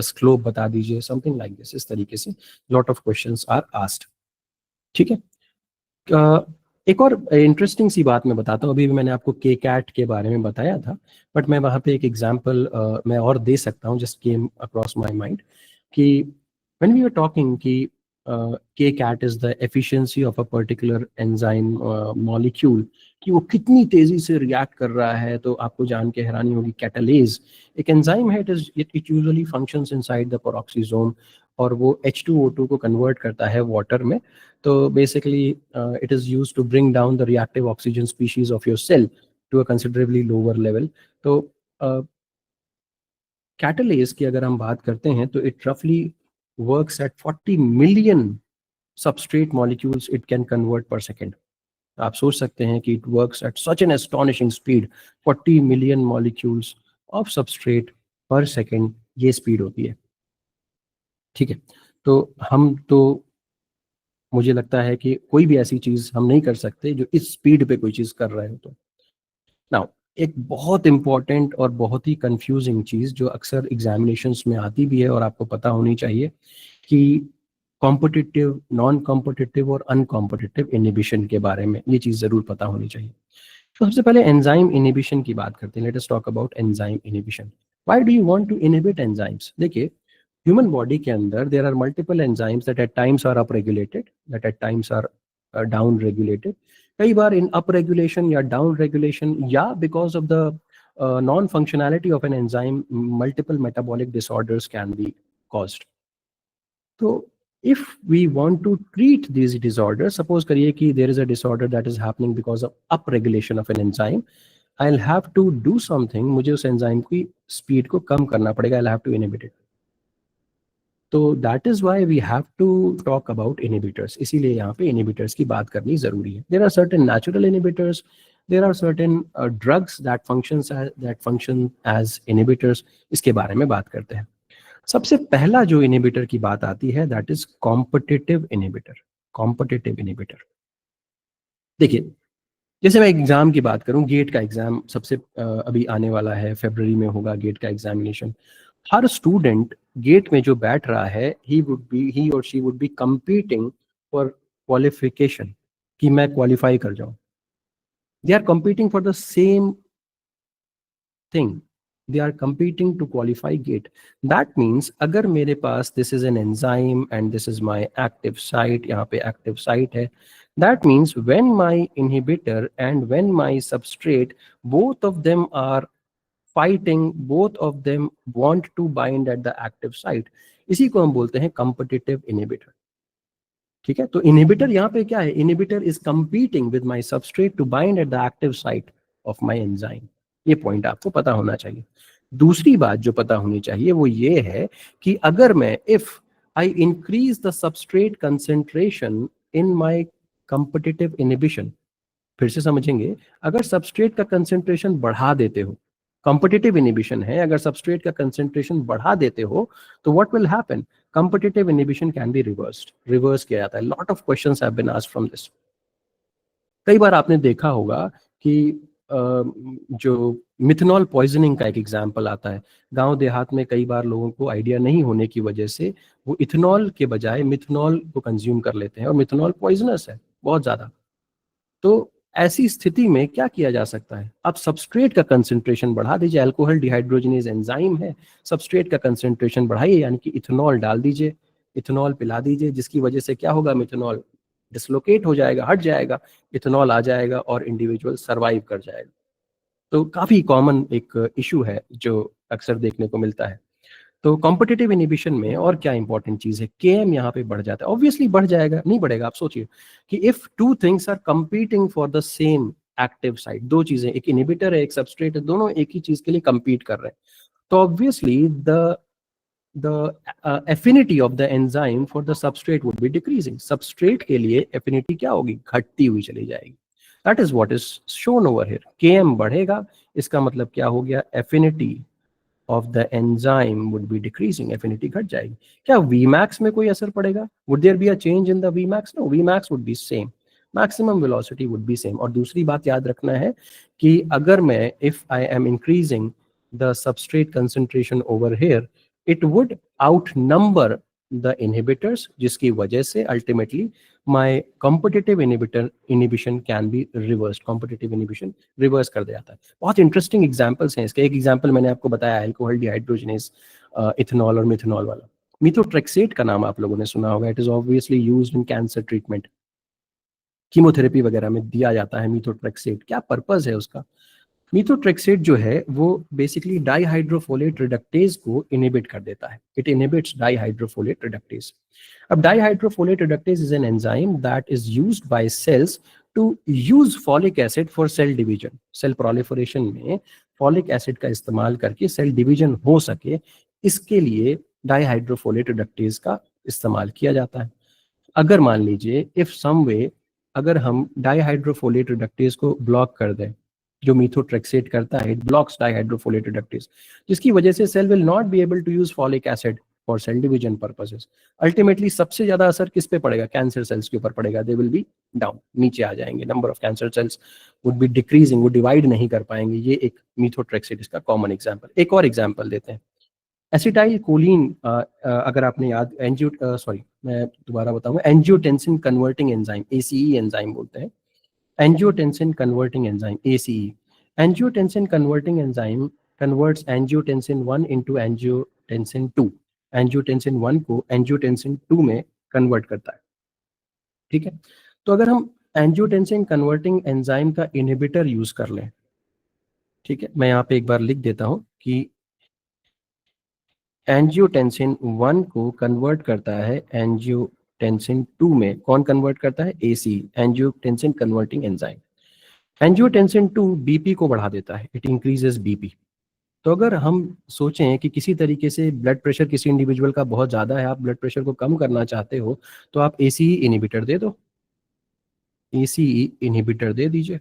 स्लोप बता दीजिए, समथिंग लाइक दिस. इस तरीके से lot of questions are asked. ठीक है, एक और इंटरेस्टिंग सी बात मैं बताता हूँ. अभी भी मैंने आपको के कैट के बारे में बताया था, बट मैं वहाँ पे एक एग्जाम्पल मैं और दे सकता हूँ, just came across my mind, कि व्हेन वी आर टॉकिंग कि Kcat is the efficiency of a particular enzyme molecule, कि वो कितनी तेजी से रिएक्ट कर रहा है, तो आपको जान के हैरानी होगी कैटालेज एक एंजाइम है. It usually functions inside the peroxisome, और वो H2O2 को कन्वर्ट करता है वाटर में. तो basically it is used to bring down the reactive oxygen species of your cell to a considerably lower level. तो कैटालेज की अगर हम बात करते हैं तो इट रफली works at 40 million substrate molecules it can convert per second. आप सोच सकते हैं कि it works at such an astonishing speed, 40 million molecules of substrate per second, ये स्पीड होती है. ठीक है, तो मुझे लगता है कि कोई भी ऐसी चीज हम नहीं कर सकते जो इस स्पीड पे कोई चीज कर रहे हो. तो नाउ एक बहुत इंपॉर्टेंट और बहुत ही कंफ्यूजिंग चीज जो अक्सर एग्जामिनेशंस में आती भी है और आपको पता होनी चाहिए, कि कॉम्पिटिटिव, नॉन कॉम्पिटिटिव और अनकॉम्पिटिटिव इनहिबिशन के बारे में ये चीज़ ज़रूर पता होनी चाहिए. तो सबसे पहले एंजाइम इनहिबिशन की बात करते हैं. Let us talk about enzyme inhibition. Why do you want to inhibit enzymes? देखिए, ह्यूमन बॉडी के अंदर there are multiple enzymes that at times are up regulated, that at times are down regulated. कई बार in up regulation या down regulation, या because of the non functionality of an enzyme, multiple metabolic disorders can be caused. तो if we want to treat these disorders, suppose करिए कि there is a disorder that is happening because of upregulation of an enzyme, I'll have to do something. मुझे उस enzyme की speed को कम करना पड़ेगा. I'll have to inhibit it. तो that is why we have to talk about inhibitors. इसीलिए यहाँ पे inhibitors की बात करनी जरूरी है. There are certain natural inhibitors. There are certain drugs that function as inhibitors. इसके बारे में बात करते हैं. सबसे पहला जो इनहिबिटर की बात आती है, that is competitive inhibitor. Competitive inhibitor, देखिए, जैसे मैं एग्जाम की बात करूं, गेट का एग्जाम सबसे अभी आने वाला है, फरवरी में होगा गेट का एग्जामिनेशन. हर स्टूडेंट गेट में जो बैठ रहा है, ही और she would be competing for qualification कि मैं क्वालिफाई कर जाऊं. They are competing for the same thing. They are competing to qualify gate. That means अगर मेरे पास this is an enzyme and this is my active site, यहाँ पे active site है, that means when my inhibitor and when my substrate, both of them are fighting, both of them want to bind at the active site, इसी को हम बोलते हैं competitive inhibitor. ठीक है, तो इनहिबिटर यहाँ पे क्या है? Inhibitor is competing with my substrate to bind at the active site of my enzyme. ये पॉइंट आपको पता होना चाहिए. दूसरी बात जो पता होनी चाहिए वो ये है कि अगर मैं if I increase the substrate concentration in my competitive inhibition, फिर से समझेंगे, अगर सबस्ट्रेट का कंसेंट्रेशन बढ़ा देते हो, कॉम्पिटिटिव इनहिबिशन है, अगर सबस्ट्रेट का कंसेंट्रेशन बढ़ा देते हो तो what will happen? Competitive inhibition can be reversed. Reverse किया जाता है. Lot of questions have been asked from this. कई बार आपने देखा होगा कि जो मिथनॉल पॉइजनिंग का एक एग्जांपल आता है. गांव देहात में कई बार लोगों को आइडिया नहीं होने की वजह से वो इथेनॉल के बजाय मिथनॉल को कंज्यूम कर लेते हैं और मिथनॉल पॉइजनस है बहुत ज्यादा. तो ऐसी स्थिति में क्या किया जा सकता है? आप सबस्ट्रेट का कंसेंट्रेशन बढ़ा दीजिए. अल्कोहल डिहाइड्रोजनेज एंजाइम है, सबस्ट्रेट का कंसेंट्रेशन बढ़ाइए, यानी कि इथेनॉल डाल दीजिए, इथेनॉल पिला दीजिए, जिसकी वजह से क्या होगा? मिथेनॉल डिसलोकेट हो जाएगा, हट जाएगा, इथेनॉल आ जाएगा और इंडिविजुअल सर्वाइव कर जाएगा. तो काफी कॉमन एक इशू है जो अक्सर देखने को मिलता है. तो कॉम्पिटिटिव इनहिबिशन में और क्या इंपॉर्टेंट चीज है? केएम यहाँ पे बढ़ जाता है. ऑब्वियसली बढ़ जाएगा, नहीं बढ़ेगा? आप सोचिए कि if two things are competing for the same active site, दो चीजें, एक इनहिबिटर है एक सबस्ट्रेट है, दोनों एक ही चीज के लिए कंपीट कर रहे हैं, तो obviously the affinity of the enzyme for the substrate would be decreasing. Substrate के लिए एफिनिटी क्या होगी? घटती हुई चली जाएगी. That is what is shown over here. KM बढ़ेगा, इसका मतलब क्या हो गया? Affinity of the enzyme would be decreasing, affinity घट जाएगी. क्या Vmax में कोई असर पड़ेगा? Would there be a change in the Vmax? No, Vmax would be same. Maximum velocity would be same. और दूसरी बात याद रखना है कि अगर मैं if I am increasing the substrate concentration over here, it would outnumber the inhibitors, जिसकी वजह से ultimately my competitive inhibition can be reversed. Competitive inhibition reverse कर दिया जाता है. बहुत इंटरेस्टिंग एग्जांपल्स हैं इसके. एक एग्जांपल मैंने आपको बताया अल्कोहल डिहाइड्रोजनेज इथेनॉल और मिथेनॉल वाला. मीथोट्रेक्सेट का नाम आप लोगों ने सुना होगा. It is obviously used in cancer treatment. Chemotherapy वगैरह में दिया जाता है मीथोट्रेक्सेट. क्या पर्पस है उसका? मीथोट्रेक्सेट जो है वो बेसिकली डाईहाइड्रोफोलेट रिडक्टेज को इनहिबिट कर देता है. It inhibits dihydrofolate reductase. अब dihydrofolate reductase is an enzyme that is used by cells to use folic acid for cell division. Cell proliferation में फॉलिक एसिड का इस्तेमाल करके सेल डिवीजन हो सके, इसके लिए डाईहाइड्रोफोलेट रिडक्टेज का इस्तेमाल किया जाता है. अगर मान लीजिए इफ सम वे अगर हम डाईहाइड्रोफोलेट रिडक्टेज को ब्लॉक कर दें, जो मीथोट्रेक्सेट करता है, इट ब्लॉक्स डाईहाइड्रोफोलेट रिडक्टेज, जिसकी वजह से cell will not be able to use folic acid for cell division purposes. Ultimately सबसे ज्यादा असर किस पे पड़ेगा? कैंसर सेल्स के ऊपर पड़ेगा. दे विल बी डाउन, नीचे आ जाएंगे. Number of cancer cells would be decreasing, वो डिवाइड नहीं कर पाएंगे. ये एक मीथोट्रेक्सेट इसका कॉमन एग्जांपल. एक और एग्जांपल देते हैं, एसिटाइल कोलिन. अगर आपने याद, मैं दोबारा बताऊंगा, angiotensin converting enzyme, ACE enzyme बोलते हैं. angiotensin converting enzyme, ACE. Angiotensin converting enzyme converts angiotensin 1 into angiotensin 2. angiotensin 1 को angiotensin 2 में कन्वर्ट करता है. ठीक है, तो अगर हम angiotensin converting enzyme का इनहिबिटर यूज कर लें, ठीक है, मैं यहाँ पे एक बार लिख देता हूँ कि angiotensin 1 को कन्वर्ट करता है angiotensin 2 में. कौन कन्वर्ट करता है? ACE, angiotensin converting enzyme. angiotensin 2 BP को बढ़ा देता है. It increases BP. तो अगर हम सोचें कि किसी तरीके से ब्लड प्रेशर किसी इंडिविजुअल का बहुत ज़्यादा है, आप ब्लड प्रेशर को कम करना चाहते हो, तो आप ACE इनहिबिटर दे दो, ACE इनहिबिटर दे दीजिए.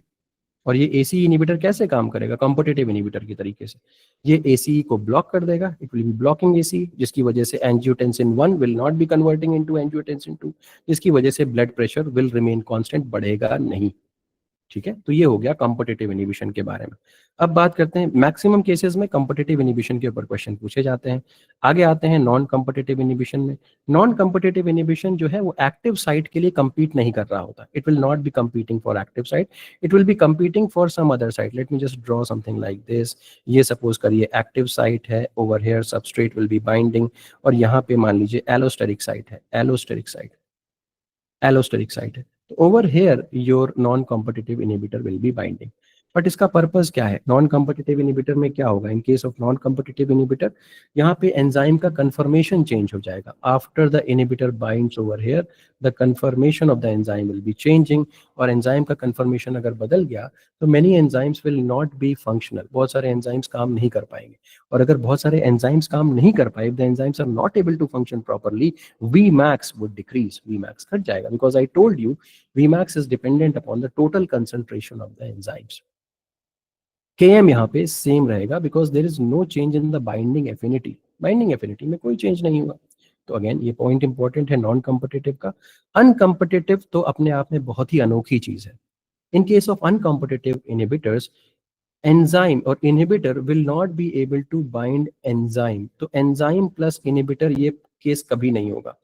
और ये ACE इनहिबिटर कैसे काम करेगा? कॉम्पिटिटिव इनहिबिटर की तरीके से. ये ACE को ब्लॉक कर देगा, it will B blocking ACE, जिसकी वजह से angiotensin 1 will not B converting into angiotensin 2, जिसकी वजह से blood pressure will remain constant, बढ़ेगा नहीं. ठीक है, तो ये हो गया कॉम्पिटिटिव इनिबिशन के बारे में। अब बात करते हैं मैक्सिमम केसेस में कॉम्पिटिटिव इनिबिशन के ऊपर क्वेश्चन पूछे जाते हैं। आगे आते हैं नॉन कॉम्पिटिटिव इनिबिशन में। नॉन कॉम्पिटिटिव इनिबिशन जो है वो एक्टिव साइट के लिए compete नहीं कर रहा होता। It will not be competing for active site, it will be competing for some other site. Let me just draw something like this. ये सपोज करिए एक्टिव साइट है, over here substrate will be binding, और यहाँ पे मान लीजिए allosteric site है, allosteric site है। तो over here your non competitive inhibitor will be binding. But इसका पर्पस क्या है? नॉन कॉम्पिटिटिव इनिबिटर में क्या होगा? इन case of non competitive inhibitor, यहाँ पे एंजाइम का कन्फर्मेशन चेंज हो जाएगा। After the inhibitor binds over here, the confirmation of the enzyme will be changing. और एंजाइम का कन्फर्मेशन अगर बदल गया तो many enzymes will not be functional, बहुत सारे एंजाइम्स काम नहीं कर पाएंगे। और अगर बहुत सारे एंजाइम्स काम नहीं कर पाए, the enzymes are not able to function properly, Vmax would decrease, Vmax घट जाएगा, because I told you Vmax is dependent upon the total concentration of the enzymes. Km यहाँ पे सेम रहेगा because there is no change in the binding affinity. Binding affinity में कोई change नहीं हुआ। तो अगेन ये पॉइंट इंपॉर्टेंट है नॉन कॉम्पिटिटिव का। अनकॉम्पिटिटिव तो अपने आप में बहुत ही अनोखी चीज है। In case of uncompetitive inhibitors, enzyme और inhibitor will not be able to bind enzyme. तो एंजाइम प्लस इनहिबिटर ये केस कभी नहीं होगा।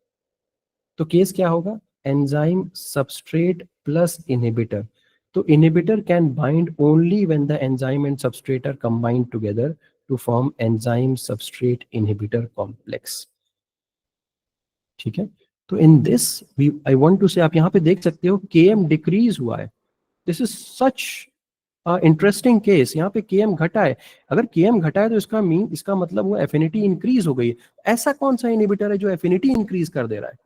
तो केस क्या होगा? Enzyme substrate plus inhibitor. तो inhibitor can bind only when the enzyme and substrate are combined together to form enzyme substrate inhibitor complex. ठीक है, तो in this I want to say, आप यहाँ पे देख सकते हो Km डिक्रीज हुआ है। This is such interesting case. यहाँ पे Km घटा है। अगर Km घटा है तो इसका मतलब वो एफिनिटी इंक्रीज हो गई है। ऐसा कौन सा इनहिबिटर है जो एफिनिटी इंक्रीज कर दे रहा है?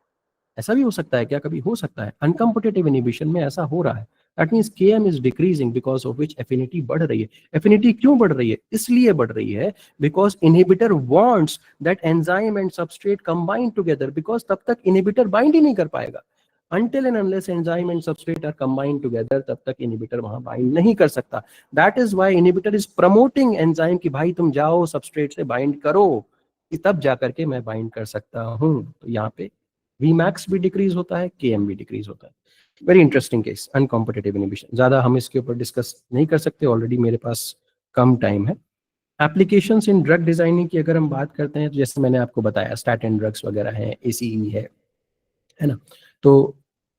ऐसा भी हो सकता है क्या? कभी हो सकता है। अनकॉम्पिटिटिव इनिबिशन में ऐसा हो रहा है। That means Km is decreasing because of which affinity बढ़ रही है। एफिनिटी क्यों बढ़ रही है? इसलिए बढ़ रही है because inhibitor wants that enzyme and substrate combine together, because तब तक इनहिबिटर बाइंड ही नहीं कर पाएगा। Until and unless enzyme and substrate are combined together, तब तक इनहिबिटर वहां बाइंड नहीं कर सकता। That is why inhibitor is promoting enzyme कि भाई तुम जाओ सबस्ट्रेट से बाइंड करो, कि तब जाकर के मैं बाइंड कर सकता हूं। तो यहाँ पे Vmax भी डिक्रीज होता है, Km भी डिक्रीज होता है। Very interesting case uncompetitive inhibition. ज्यादा हम इसके ऊपर डिस्कस नहीं कर सकते, ऑलरेडी मेरे पास कम टाइम है। एप्लीकेशंस इन ड्रग डिजाइनिंग की अगर हम बात करते हैं तो जैसे मैंने आपको बताया स्टैटिन ड्रग्स वगैरह हैं, ACE है ना। तो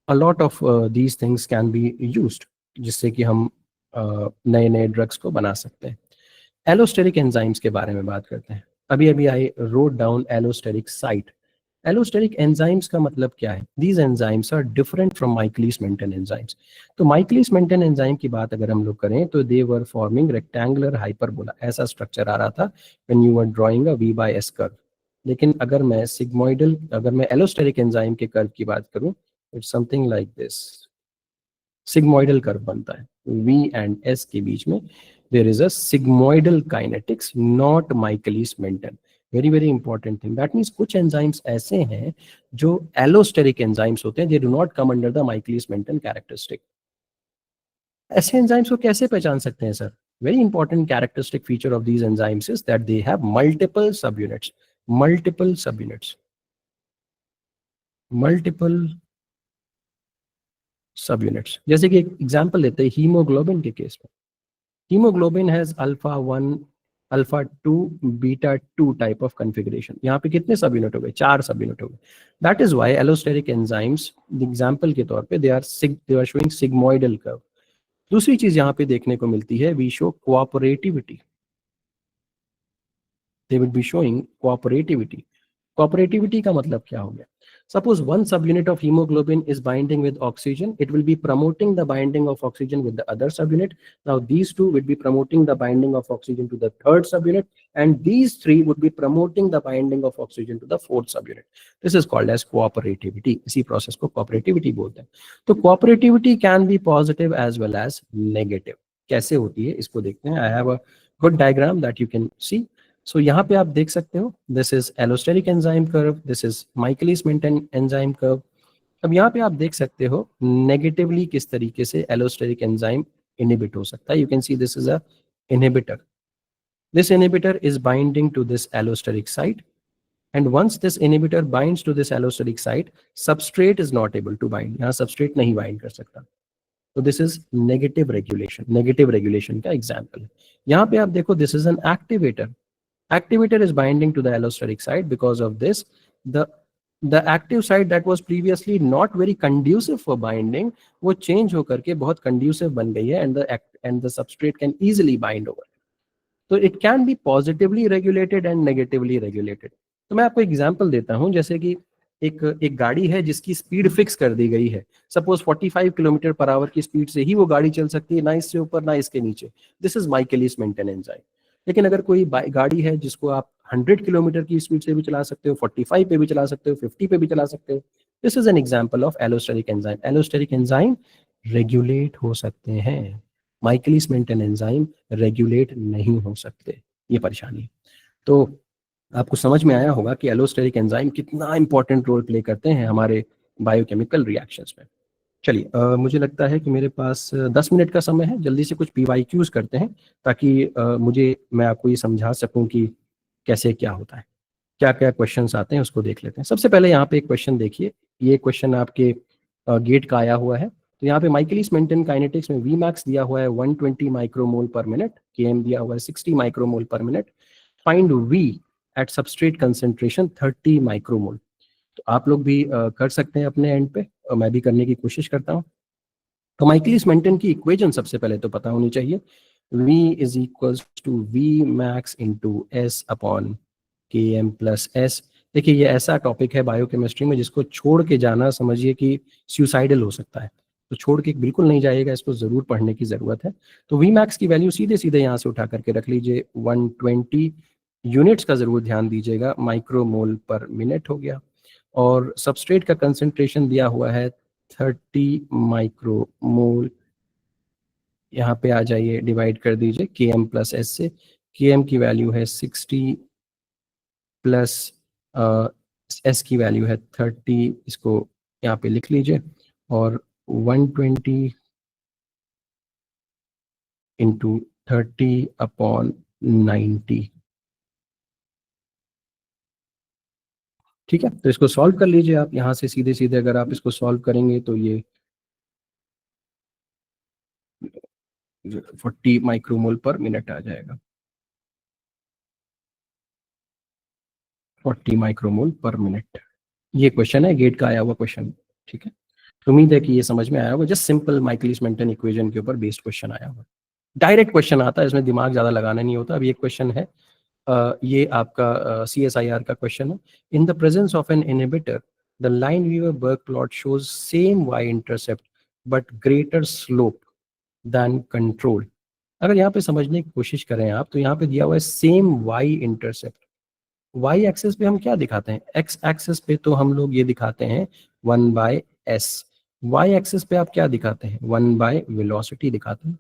a lot of these things can be used, जिससे कि हम नए नए ड्रग्स को बना सकते हैं। एलोस्टेरिक एंजाइम्स के बारे में बात करते हैं। अभी अभी I wrote down allosteric site. Allosteric enzymes का मतलब क्या है? These enzymes are different from Michaelis Menten enzymes. तो माइकलिस मेंटन एंजाइम की बात अगर हम लोग करें तो they were forming rectangular hyperbola, ऐसा स्ट्रक्चर आ रहा था when you were drawing a V/S curve. लेकिन अगर मैं एलोस्टेरिक एंजाइम के कर्व की बात करूं, it's something like this. Sigmoidal curve बनता है, V एंड S के बीच में there is a sigmoidal kinetics, not Michaelis Menten. Very very important thing. That means कुछ एंजाइम्स ऐसे हैं जो एलोस्टेरिक एंजाइम्स होते हैं, they do not come under the Michaelis Menten characteristic. ऐसे एंजाइम्स को कैसे पहचान सकते हैं sir? Very important characteristic feature of these enzymes is that they have multiple subunits. Multiple subunits, multiple subunits. जैसे कि एक एग्जांपल लेते हैं हीमोग्लोबिन के केस में। Haemoglobin has alpha 1, alpha 2, beta 2 type of configuration. यहाँ पे कितने सब यूनिट हो गए? 4 सब यूनिट हो गए। That is why allosteric enzymes example के तौर पे they are showing sigmoidal curve. दूसरी चीज यहाँ पे देखने को मिलती है, we show cooperativity. They will be showing cooperativity. Cooperativity का मतलब क्या हो गया? Suppose one subunit of hemoglobin is binding with oxygen, it will be promoting the binding of oxygen with the other subunit. Now these two would be promoting the binding of oxygen to the third subunit, and these three would be promoting the binding of oxygen to the fourth subunit. This is called as cooperativity. इसी process को cooperativity बोलते हैं। तो cooperativity can be positive as well as negative. कैसे होती है इसको देखते हैं। I have a good diagram that you can see. So यहाँ पे आप देख सकते हो, this is allosteric enzyme curve, this is Michaelis Menten enzyme curve. अब यहाँ पे आप देख सकते हो नेगेटिवली किस तरीके से allosteric enzyme inhibit हो सकता है। You can see this is a inhibitor. This inhibitor is binding to this allosteric site, and once this inhibitor binds to this allosteric site, substrate is not able to bind. यहाँ substrate नहीं bind कर सकता। तो this is negative regulation, negative regulation का example है। यहाँ पे आप देखो this is an activator, activator is binding to the allosteric site. Because of this, the active site that was previously not very conducive for binding, वो change होकर के बहुत conducive बन गई है, and the substrate can easily bind over. तो it can be positively regulated and negatively regulated. तो मैं आपको एग्जांपल देता हूं, जैसे कि एक गाड़ी है जिसकी स्पीड फिक्स कर दी गई है, सपोज 45 किलोमीटर पर आवर की स्पीड से ही वो गाड़ी चल सकती है, ना इससे ऊपर ना इसके नीचे। This is Michaelis Menten enzyme. लेकिन अगर कोई गाड़ी है जिसको आप 100 किलोमीटर की स्पीड से भी चला सकते हो, 45 पे भी चला सकते हो, 50 पे भी चला सकते हो, this is an example of allosteric enzyme. Allosteric enzyme regulate हो सकते हैं, माइकेलिस मेंटेन एंजाइम रेगुलेट नहीं हो सकते, ये परेशानी। तो आपको समझ में आया होगा कि एलोस्टेरिक एंजाइम कितना इंपॉर्टेंट रोल प्ले करते हैं हमारे बायोकेमिकल रिएक्शंस में। चलिए, मुझे लगता है कि मेरे पास 10 मिनट का समय है, जल्दी से कुछ PYQs करते हैं ताकि मैं आपको ये समझा सकूं कि कैसे क्या होता है, क्या क्या क्वेश्चंस आते हैं उसको देख लेते हैं। सबसे पहले यहाँ पे एक क्वेश्चन देखिए, ये क्वेश्चन आपके गेट का आया हुआ है। तो यहाँ पे माइकेलिस मेंटेन काइनेटिक्स में Vmax दिया हुआ है 120 माइक्रोमोल पर मिनट, Km दिया हुआ है 60 micromole per minute, find V at substrate concentration 30 micromole. तो आप लोग भी कर सकते हैं अपने एंड पे, और मैं भी करने की कोशिश करता हूँ। तो माइकेलिस मेंटेन की इक्वेशन सबसे पहले तो पता होनी चाहिए, V is equals to Vmax into S upon Km plus S। देखिए, ये ऐसा टॉपिक है बायोकेमिस्ट्री में जिसको छोड़ के जाना समझिए कि सुसाइडल हो सकता है, तो छोड़ के बिल्कुल नहीं जाइएगा, इसको जरूर पढ़ने की जरूरत है। तो Vmax की वैल्यू सीधे सीधे यहाँ से उठा करके रख लीजिए, 120 यूनिट्स का जरूर ध्यान दीजिएगा, माइक्रोमोल पर मिनट हो गया, और सबस्ट्रेट का कंसेंट्रेशन दिया हुआ है 30 माइक्रोमोल। यहाँ पे आ जाइए, डिवाइड कर दीजिए Km प्लस S से। Km की वैल्यू है 60 प्लस S की वैल्यू है 30, इसको यहाँ पे लिख लीजिए, और 120 इंटू 30 अपॉन 90। ठीक है, तो इसको सॉल्व कर लीजिए आप यहाँ से सीधे सीधे। अगर आप इसको सॉल्व करेंगे तो ये 40 माइक्रोमोल पर मिनट आ जाएगा, 40 माइक्रोमोल पर मिनट। ये क्वेश्चन है, गेट का आया हुआ क्वेश्चन। ठीक है, तो उम्मीद है कि ये समझ में आया होगा। जस्ट सिंपल माइकेलिस मेंटेन इक्वेशन के ऊपर बेस्ड क्वेश्चन आया हुआ, डायरेक्ट क्वेश्चन आता है, इसमें दिमाग ज्यादा लगाना नहीं होता। अब ये क्वेश्चन है, ये आपका CSIR का क्वेश्चन है। In the presence of an inhibitor the Lineweaver Burk plot shows same y intercept but greater slope than control. अगर यहाँ पे समझने की कोशिश करें आप, तो यहाँ पे दिया हुआ है same y intercept. y axis पे हम क्या दिखाते हैं, x एक्सेस पे तो हम लोग ये दिखाते हैं 1/s, y एक्सेस पे आप क्या दिखाते हैं, 1/वेलोसिटी दिखाते हैं।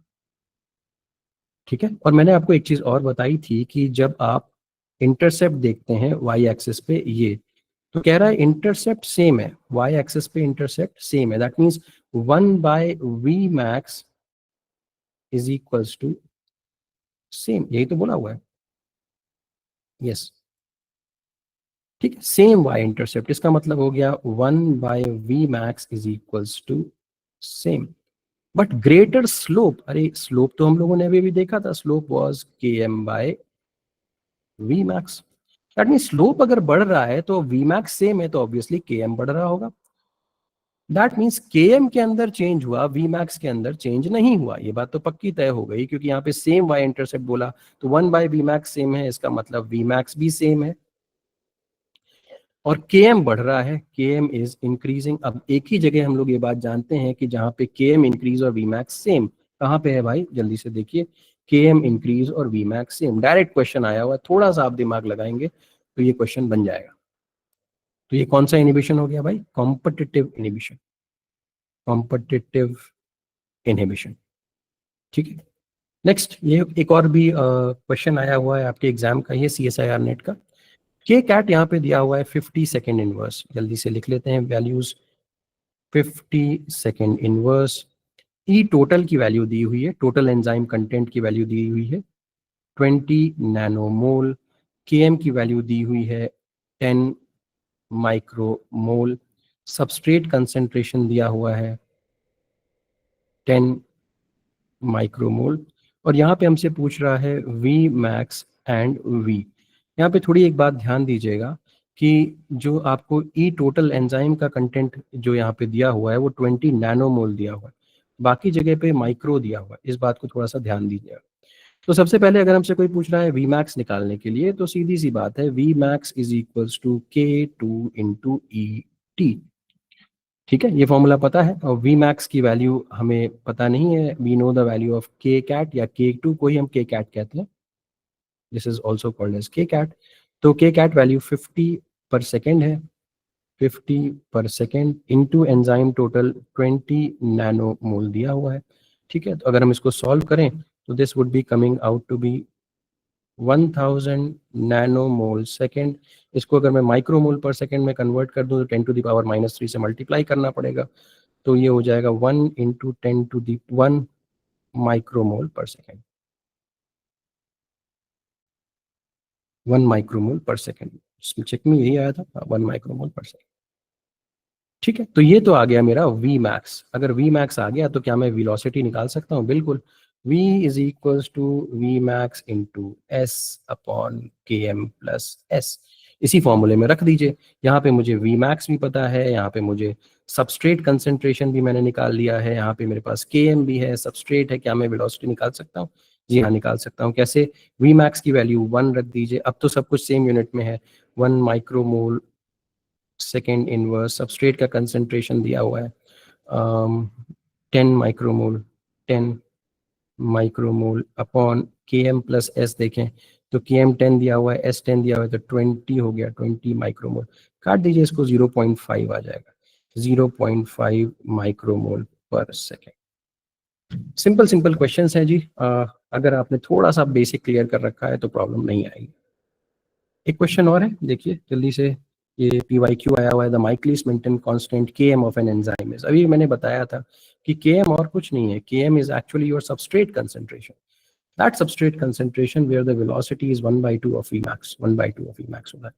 ठीक है, और मैंने आपको एक चीज और बताई थी कि जब आप इंटरसेप्ट देखते हैं y एक्सिस पे, ये तो कह रहा है इंटरसेप्ट सेम है, y एक्सिस पे इंटरसेप्ट सेम है, that means 1/Vmax is equals to same, यही तो बोला हुआ है। यस, ठीक है, सेम y इंटरसेप्ट, इसका मतलब हो गया 1/Vmax is equals to same, but greater slope. अरे स्लोप तो हम लोगों ने अभी भी देखा था, slope was Km/Vmax। That mean slope अगर बढ़ रहा है तो Vmax सेम है, तो ऑब्वियसली Km बढ़ रहा होगा। दैट मीन्स Km के अंदर चेंज हुआ, Vmax के अंदर चेंज नहीं हुआ। ये बात तो पक्की तय हो गई, क्योंकि यहाँ पे सेम y इंटरसेप्ट बोला, तो 1/Vmax सेम है, इसका मतलब Vmax भी सेम है, और Km बढ़ रहा है, Km इज इंक्रीजिंग। अब एक ही जगह हम लोग ये बात जानते हैं कि जहाँ पे Km इंक्रीज और Vmax सेम, कहाँ पे है भाई, जल्दी से देखिए, Km इंक्रीज और Vmax सेम। डायरेक्ट क्वेश्चन आया हुआ है, थोड़ा सा आप दिमाग लगाएंगे तो ये क्वेश्चन बन जाएगा। तो ये कौन सा इनिबिशन हो गया भाई, कॉम्पिटिटिव इनिबिशन, कॉम्पिटिटिव इनहिबिशन। ठीक है, नेक्स्ट ये एक और भी क्वेश्चन आया हुआ है आपके एग्जाम का, ये CSIR नेट का। के कैट यहाँ पे दिया हुआ है 50 सेकेंड इनवर्स, जल्दी से लिख लेते हैं वैल्यूज। 50 सेकेंड इनवर्स, ई टोटल की वैल्यू दी हुई है, टोटल एंजाइम कंटेंट की वैल्यू दी हुई है 20 नैनोमोल, Km की वैल्यू दी हुई है 10 माइक्रोमोल, सबस्ट्रेट कंसेंट्रेशन दिया हुआ है 10 माइक्रोमोल। और यहाँ पे हमसे पूछ रहा है V max एंड V। यहाँ पे थोड़ी एक बात ध्यान दीजिएगा कि जो आपको ई टोटल एंजाइम का कंटेंट जो यहाँ पे दिया हुआ है वो 20 नैनोमोल दिया हुआ है, बाकी जगह पे माइक्रो दिया हुआ है। इस बात को थोड़ा सा ध्यान दीजिएगा। तो सबसे पहले अगर हमसे कोई पूछ रहा है वी मैक्स निकालने के लिए, तो सीधी सी बात है, V max is equals to K2 into E T. ठीक है, ये फॉर्मूला पता है। और वी मैक्स की वैल्यू हमें पता नहीं है। We know the value of K cat या K2 को ही हम के कैट कहते हैं, this is also called as K cat. तो के कैट वैल्यू 50 पर सेकेंड है, 50 पर second into enzyme total 20 nanomole दिया हुआ है। ठीक है, तो अगर हम इसको सॉल्व करें तो this would be coming out to be 1000 nanomole second. इसको अगर मैं माइक्रोमोल पर सेकेंड में कन्वर्ट कर दूं तो 10 टू द पावर -3 से मल्टीप्लाई करना पड़ेगा। तो ये हो जाएगा 1 इंटू 10 टू द 1 माइक्रोमोल पर सेकेंड, 1 माइक्रोमोल पर सेकेंड। चेक में यही आया था, 1 माइक्रोमोल पर सेकेंड। ठीक है, तो ये तो आ गया मेरा V मैक्स। अगर V मैक्स आ गया तो क्या मैं वेलोसिटी निकाल सकता हूँ? बिल्कुल। V is equals to V max into S upon KM plus S। इसी फॉर्मूले में रख दीजिए। यहाँ पे मुझे V मैक्स भी पता है, यहाँ पे मुझे सबस्ट्रेट कंसेंट्रेशन भी मैंने निकाल लिया है, यहाँ पे मेरे पास KM भी है, सबस्ट्रेट है। क्या मैं वेलोसिटी निकाल सकता हूँ? जी हाँ, निकाल सकता हूँ। कैसे? V मैक्स की वैल्यू 1 रख दीजिए। अब तो सब कुछ सेम यूनिट में है। 1 माइक्रोमोल सेकेंड इनवर्स, सबस्ट्रेट का कंसेंट्रेशन दिया हुआ है 10 micromole, 10 micromole upon Km plus S। देखें तो Km 10 दिया हुआ है, S 10 दिया हुआ है, तो 20 हो गया, 20 माइक्रोमोल। काट दीजिए इसको, 0.5 आ जाएगा, 0.5 माइक्रोमोल पर सेकेंड। सिंपल सिंपल क्वेश्चंस हैं जी। अगर आपने थोड़ा सा बेसिक क्लियर कर रखा है तो प्रॉब्लम नहीं आएगी। एक क्वेश्चन और है, देखिए जल्दी से। ये PYQ आया हुआ है, the Michaelis Menten constant Km of an enzyme is. अभी मैंने बताया था कि Km और कुछ नहीं है, Km is actually your substrate concentration, that substrate concentration where the velocity is 1/2 of Vmax, 1/2 of Vmax होता है।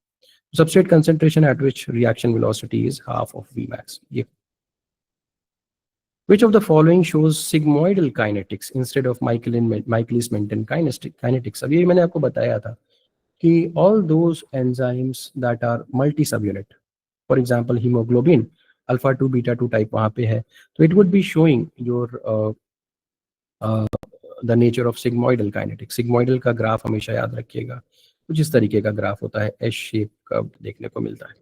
Substrate concentration at which reaction velocity is half of Vmax। ये which of the following shows sigmoidal kinetics instead of Michaelis-Menten kinetics? अभी मैंने आपको बताया था कि all those enzymes that are multi-subunit, for example hemoglobin alpha 2 beta 2 type वहाँ पे है, तो it would be showing your the nature of sigmoidal kinetics। sigmoidal का ग्राफ हमेशा याद रखिएगा, कुछ इस तरीके का ग्राफ होता है, एस शेप का देखने को मिलता है।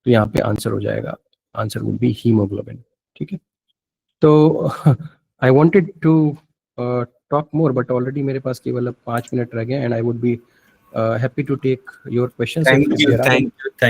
तो यहाँ पे आंसर हो जाएगा, आंसर वुड बी हीमोग्लोबिन। ठीक है, तो I wanted to talk more but already मेरे पास केवल अब 5 मिनट रह गए, and I would be happy to take your questions if Thank you, there are any. thank you, thank